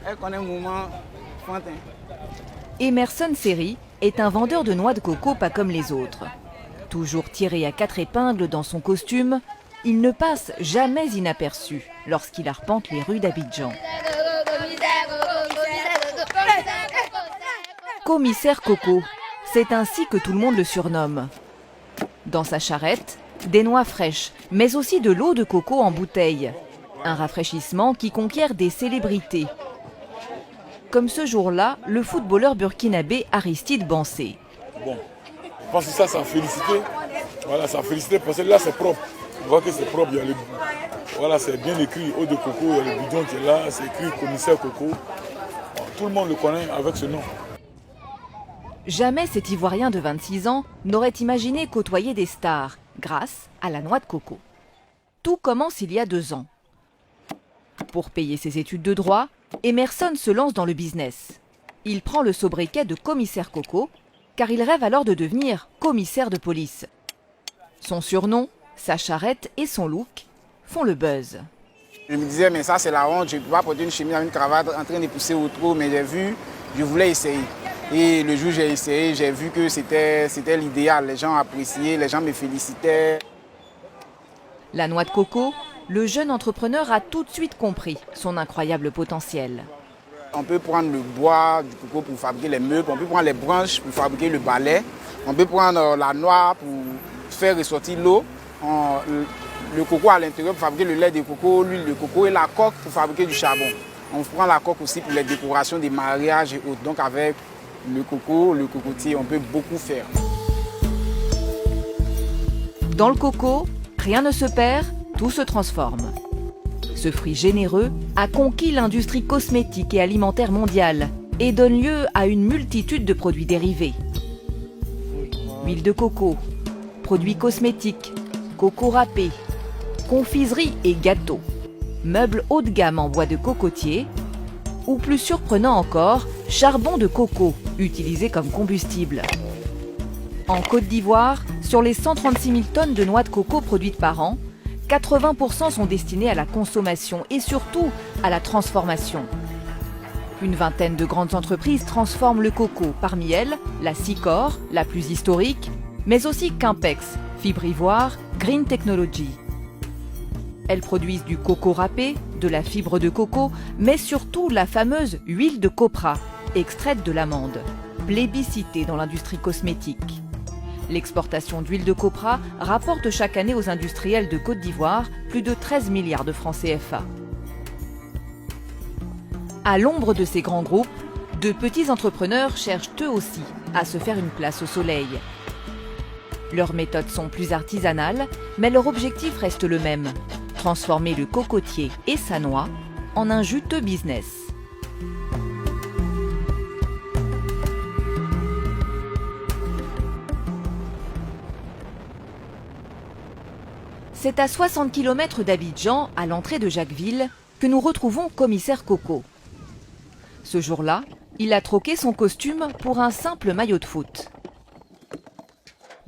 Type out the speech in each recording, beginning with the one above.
Elle connaît un moment Fantin. Emerson Seri est un vendeur de noix de coco pas comme les autres. Toujours tiré à 4 épingles dans son costume, il ne passe jamais inaperçu lorsqu'il arpente les rues d'Abidjan. Commissaire Coco, c'est ainsi que tout le monde le surnomme. Dans sa charrette, des noix fraîches, mais aussi de l'eau de coco en bouteille. Un rafraîchissement qui conquiert des célébrités. Comme ce jour-là, le footballeur burkinabé Aristide Bansé. Bon, je pense que ça, c'est à féliciter. Voilà, c'est à féliciter parce que là, c'est propre. On voit que c'est propre. Voilà, c'est bien écrit. Eau de coco, il y a le bidon qui est là. C'est écrit commissaire Coco. Bon, tout le monde le connaît avec ce nom. Jamais cet Ivoirien de 26 ans n'aurait imaginé côtoyer des stars grâce à la noix de coco. Tout commence il y a 2 ans. Pour payer ses études de droit, Emerson se lance dans le business. Il prend le sobriquet de commissaire Coco, car il rêve alors de devenir commissaire de police. Son surnom, sa charrette et son look font le buzz. Je me disais, mais ça c'est la honte, je ne peux pas porter une chemise avec une cravate en train de pousser au trou, mais je voulais essayer. Et le jour où j'ai essayé, j'ai vu que c'était l'idéal. Les gens appréciaient, les gens me félicitaient. La noix de coco, le jeune entrepreneur a tout de suite compris son incroyable potentiel. On peut prendre le bois du coco pour fabriquer les meubles, on peut prendre les branches pour fabriquer le balai, on peut prendre la noix pour faire ressortir l'eau, le coco à l'intérieur pour fabriquer le lait de coco, l'huile de coco et la coque pour fabriquer du charbon. On prend la coque aussi pour les décorations des mariages et autres. Donc avec le coco, le cocotier, on peut beaucoup faire. Dans le coco, rien ne se perd, tout se transforme. Ce fruit généreux a conquis l'industrie cosmétique et alimentaire mondiale et donne lieu à une multitude de produits dérivés. Huile de coco, produits cosmétiques, coco râpé, confiserie et gâteaux, meubles haut de gamme en bois de cocotier, ou plus surprenant encore, charbon de coco utilisé comme combustible. En Côte d'Ivoire, sur les 136 000 tonnes de noix de coco produites par an, 80% sont destinés à la consommation et surtout à la transformation. Une vingtaine de grandes entreprises transforment le coco, parmi elles la Sicor, la plus historique, mais aussi Quimpex, Fibre Ivoire, Green Technology. Elles produisent du coco râpé, de la fibre de coco, mais surtout la fameuse huile de copra, extraite de l'amande, plébiscitée dans l'industrie cosmétique. L'exportation d'huile de copra rapporte chaque année aux industriels de Côte d'Ivoire plus de 13 milliards de francs CFA. À l'ombre de ces grands groupes, de petits entrepreneurs cherchent eux aussi à se faire une place au soleil. Leurs méthodes sont plus artisanales, mais leur objectif reste le même: transformer le cocotier et sa noix en un juteux business. C'est à 60 km d'Abidjan, à l'entrée de Jacquesville, que nous retrouvons commissaire Coco. Ce jour-là, il a troqué son costume pour un simple maillot de foot.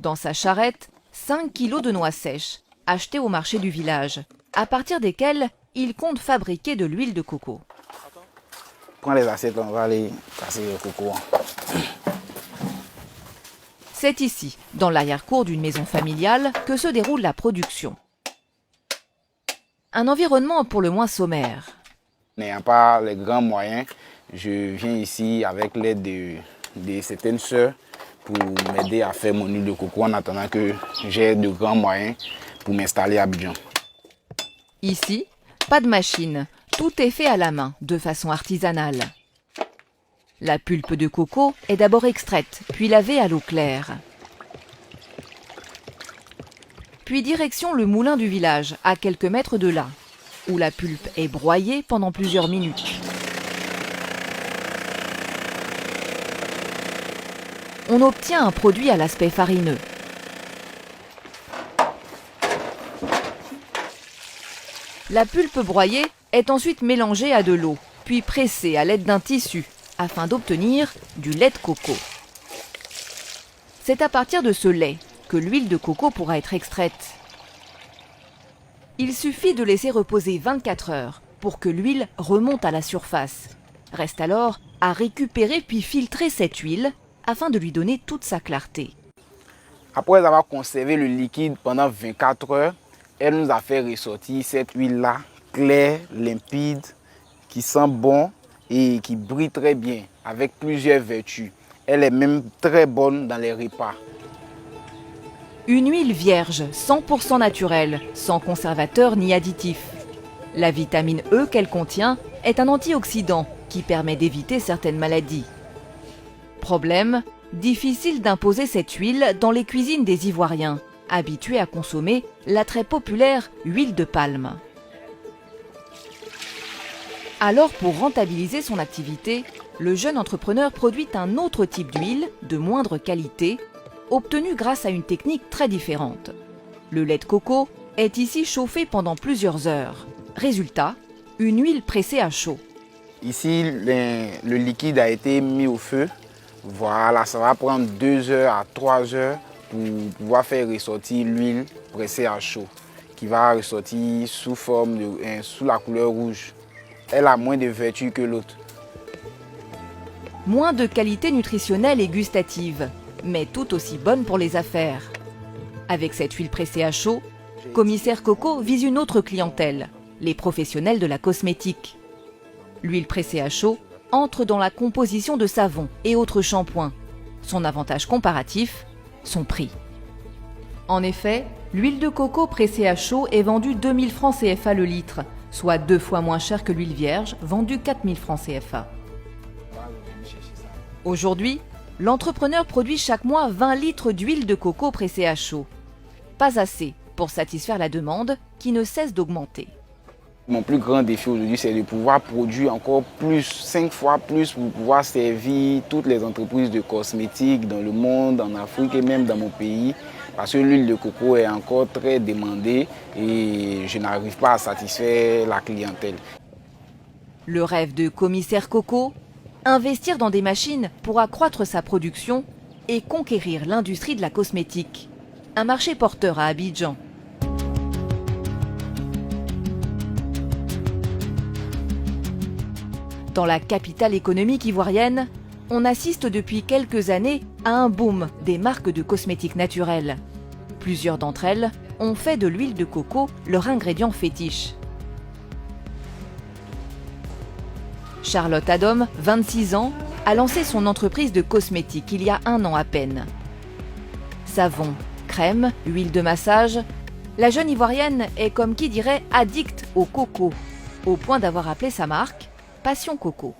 Dans sa charrette, 5 kilos de noix sèches, achetées au marché du village, à partir desquelles il compte fabriquer de l'huile de coco. Prends les assiettes, on va aller casser le coco. C'est ici, dans l'arrière-cour d'une maison familiale, que se déroule la production. Un environnement pour le moins sommaire. N'ayant pas les grands moyens, je viens ici avec l'aide de certaines sœurs pour m'aider à faire mon huile de coco en attendant que j'ai de grands moyens pour m'installer à Abidjan. Ici, pas de machine, tout est fait à la main, de façon artisanale. La pulpe de coco est d'abord extraite, puis lavée à l'eau claire. Puis direction le moulin du village, à quelques mètres de là, où la pulpe est broyée pendant plusieurs minutes. On obtient un produit à l'aspect farineux. La pulpe broyée est ensuite mélangée à de l'eau, puis pressée à l'aide d'un tissu, afin d'obtenir du lait de coco. C'est à partir de ce lait que l'huile de coco pourra être extraite. Il suffit de laisser reposer 24 heures pour que l'huile remonte à la surface, Reste alors à récupérer puis filtrer cette huile afin de lui donner toute sa clarté. Après avoir conservé le liquide pendant 24 heures, elle nous a fait ressortir cette huile-là, claire, limpide, qui sent bon et qui brille très bien, avec plusieurs vertus. Elle est même très bonne dans les repas. Une huile vierge, 100% naturelle, sans conservateur ni additif. La vitamine E qu'elle contient est un antioxydant qui permet d'éviter certaines maladies. Problème, difficile d'imposer cette huile dans les cuisines des Ivoiriens, habitués à consommer la très populaire huile de palme. Alors, pour rentabiliser son activité, le jeune entrepreneur produit un autre type d'huile de moindre qualité, obtenu grâce à une technique très différente. Le lait de coco est ici chauffé pendant plusieurs heures. Résultat, une huile pressée à chaud. Ici, le liquide a été mis au feu. Voilà, ça va prendre 2 heures à 3 heures pour pouvoir faire ressortir l'huile pressée à chaud, qui va ressortir sous la couleur rouge. Elle a moins de vertus que l'autre. Moins de qualité nutritionnelle et gustative, mais tout aussi bonne pour les affaires. Avec cette huile pressée à chaud, Commissaire Coco vise une autre clientèle, les professionnels de la cosmétique. L'huile pressée à chaud entre dans la composition de savons et autres shampoings. Son avantage comparatif, son prix. En effet, l'huile de coco pressée à chaud est vendue 2000 francs CFA le litre, soit 2 fois moins cher que l'huile vierge, vendue 4000 francs CFA. Aujourd'hui, l'entrepreneur produit chaque mois 20 litres d'huile de coco pressée à chaud. Pas assez pour satisfaire la demande qui ne cesse d'augmenter. Mon plus grand défi aujourd'hui, c'est de pouvoir produire encore plus, 5 fois plus, pour pouvoir servir toutes les entreprises de cosmétiques dans le monde, en Afrique et même dans mon pays. Parce que l'huile de coco est encore très demandée et je n'arrive pas à satisfaire la clientèle. Le rêve de Commissaire Coco, investir dans des machines pour accroître sa production et conquérir l'industrie de la cosmétique. Un marché porteur à Abidjan. Dans la capitale économique ivoirienne, on assiste depuis quelques années à un boom des marques de cosmétiques naturels. Plusieurs d'entre elles ont fait de l'huile de coco leur ingrédient fétiche. Charlotte Adom, 26 ans, a lancé son entreprise de cosmétiques il y a 1 an à peine. Savon, crème, huile de massage, la jeune ivoirienne est comme qui dirait addicte au coco, au point d'avoir appelé sa marque Passion Coco.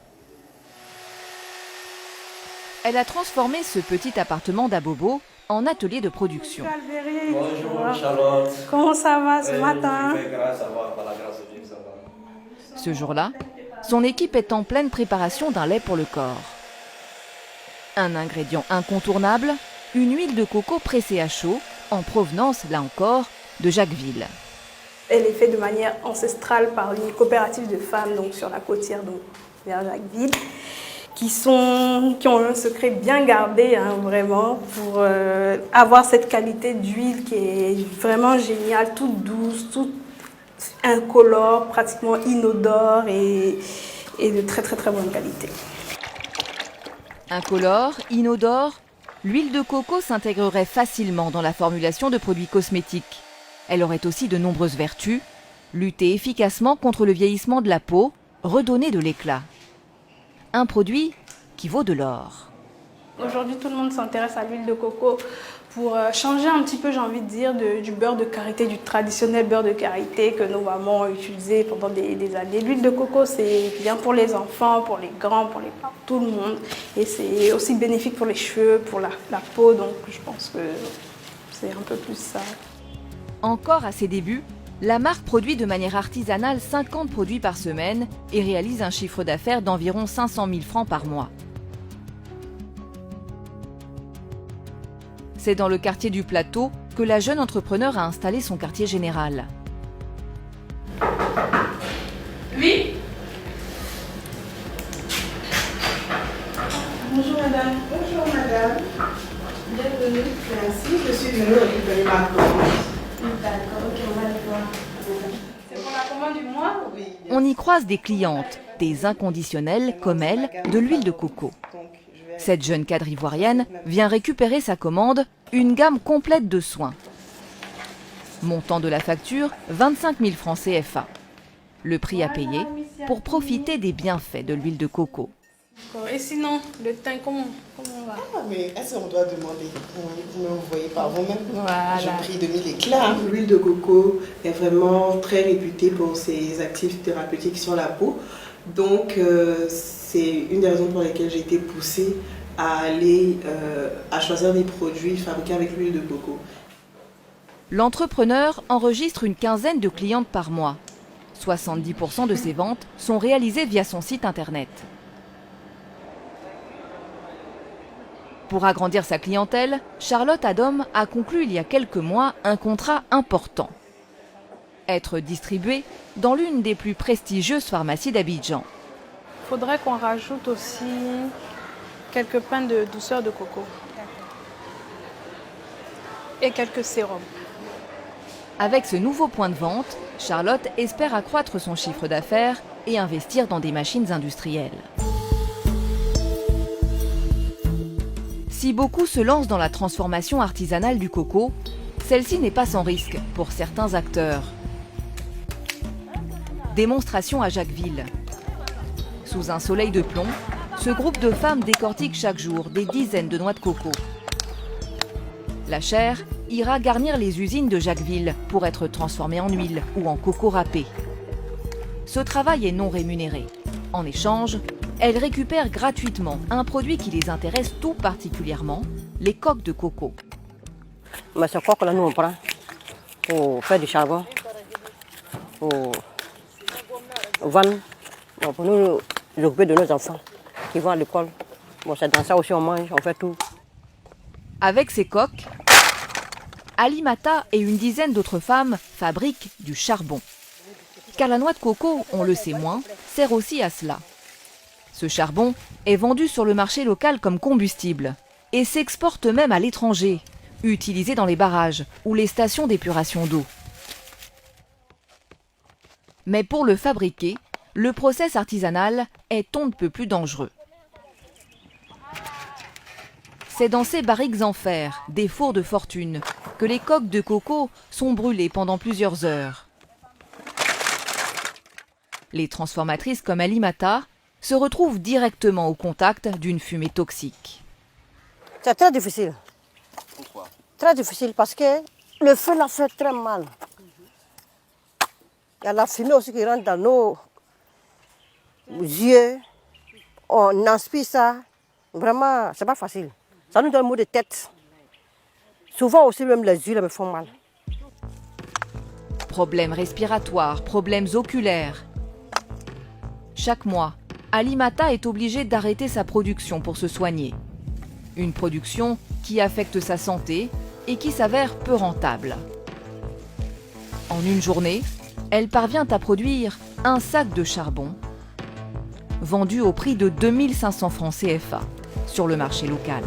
Elle a transformé ce petit appartement d'Abobo en atelier de production. Bonjour Charlotte. Comment ça va ce matin? Ce jour-là, son équipe est en pleine préparation d'un lait pour le corps. Un ingrédient incontournable, une huile de coco pressée à chaud, en provenance, là encore, de Jacquesville. Elle est faite de manière ancestrale par une coopérative de femmes donc sur la côtière, donc vers Jacquesville, qui ont un secret bien gardé, hein, vraiment, pour avoir cette qualité d'huile qui est vraiment géniale, toute douce, toute incolore, pratiquement inodore et de très très très bonne qualité. Incolore, inodore, l'huile de coco s'intégrerait facilement dans la formulation de produits cosmétiques. Elle aurait aussi de nombreuses vertus, lutter efficacement contre le vieillissement de la peau, redonner de l'éclat. Un produit qui vaut de l'or. Aujourd'hui, tout le monde s'intéresse à l'huile de coco pour changer un petit peu, j'ai envie de dire, du beurre de karité, du traditionnel beurre de karité que nos mamans ont utilisé pendant des années. L'huile de coco, c'est bien pour les enfants, pour les grands, pour tout le monde. Et c'est aussi bénéfique pour les cheveux, pour la peau, donc je pense que c'est un peu plus ça. Encore à ses débuts, la marque produit de manière artisanale 50 produits par semaine et réalise un chiffre d'affaires d'environ 500 000 francs par mois. C'est dans le quartier du Plateau que la jeune entrepreneur a installé son quartier général. Oui. Bonjour madame. Bonjour madame. Bienvenue. Merci, je suis venue récupérer ma commande. D'accord, ok, on va le voir. C'est pour la commande du mois? Oui. On y croise des clientes, des inconditionnels, comme elle, de l'huile de coco. Cette jeune cadre ivoirienne vient récupérer sa commande, une gamme complète de soins. Montant de la facture, 25 000 francs CFA. Le prix à payer pour profiter des bienfaits de l'huile de coco. Et sinon, le teint, comment va? Ah, mais est-ce qu'on doit demander? Vous ne me voyez pas vous-même. Voilà. Je prie de mille éclats. L'huile de coco est vraiment très réputée pour ses actifs thérapeutiques sur la peau. Donc, c'est une des raisons pour lesquelles j'ai été poussée à aller à choisir des produits fabriqués avec l'huile de coco. L'entrepreneur enregistre une quinzaine de clientes par mois. 70% de ses ventes sont réalisées via son site internet. Pour agrandir sa clientèle, Charlotte Adom a conclu il y a quelques mois un contrat important. Être distribué dans l'une des plus prestigieuses pharmacies d'Abidjan. Il faudrait qu'on rajoute aussi quelques pains de douceur de coco. Et quelques sérums. Avec ce nouveau point de vente, Charlotte espère accroître son chiffre d'affaires et investir dans des machines industrielles. Si beaucoup se lancent dans la transformation artisanale du coco, celle-ci n'est pas sans risque pour certains acteurs. Démonstration à Jacquesville. Sous un soleil de plomb, ce groupe de femmes décortique chaque jour des dizaines de noix de coco. La chair ira garnir les usines de Jacquesville pour être transformée en huile ou en coco râpé. Ce travail est non rémunéré. En échange, elles récupèrent gratuitement un produit qui les intéresse tout particulièrement, les coques de coco. Mais ce coque là, nous on prend pour faire du charbon, pour vendre, pour nous occuper de nos enfants qui vont à l'école. Bon, c'est dans ça aussi on mange, on fait tout. Avec ces coques, Alimata et une dizaine d'autres femmes fabriquent du charbon. Car la noix de coco, on le sait moins, sert aussi à cela. Ce charbon est vendu sur le marché local comme combustible et s'exporte même à l'étranger, utilisé dans les barrages ou les stations d'épuration d'eau. Mais pour le fabriquer, le process artisanal est on ne peut plus dangereux. C'est dans ces barriques en fer, des fours de fortune, que les coques de coco sont brûlées pendant plusieurs heures. Les transformatrices comme Alimata se retrouvent directement au contact d'une fumée toxique. C'est très difficile. Pourquoi? Très difficile parce que le feu l'a fait très mal. Il y a la fumée aussi qui rentre dans nos yeux. On inspire ça. Vraiment, c'est pas facile. Ça nous donne un mot de tête. Souvent aussi, même les yeux me font mal. Problèmes respiratoires, problèmes oculaires. Chaque mois, Alimata est obligée d'arrêter sa production pour se soigner. Une production qui affecte sa santé et qui s'avère peu rentable. En une journée, elle parvient à produire un sac de charbon, vendu au prix de 2500 francs CFA sur le marché local.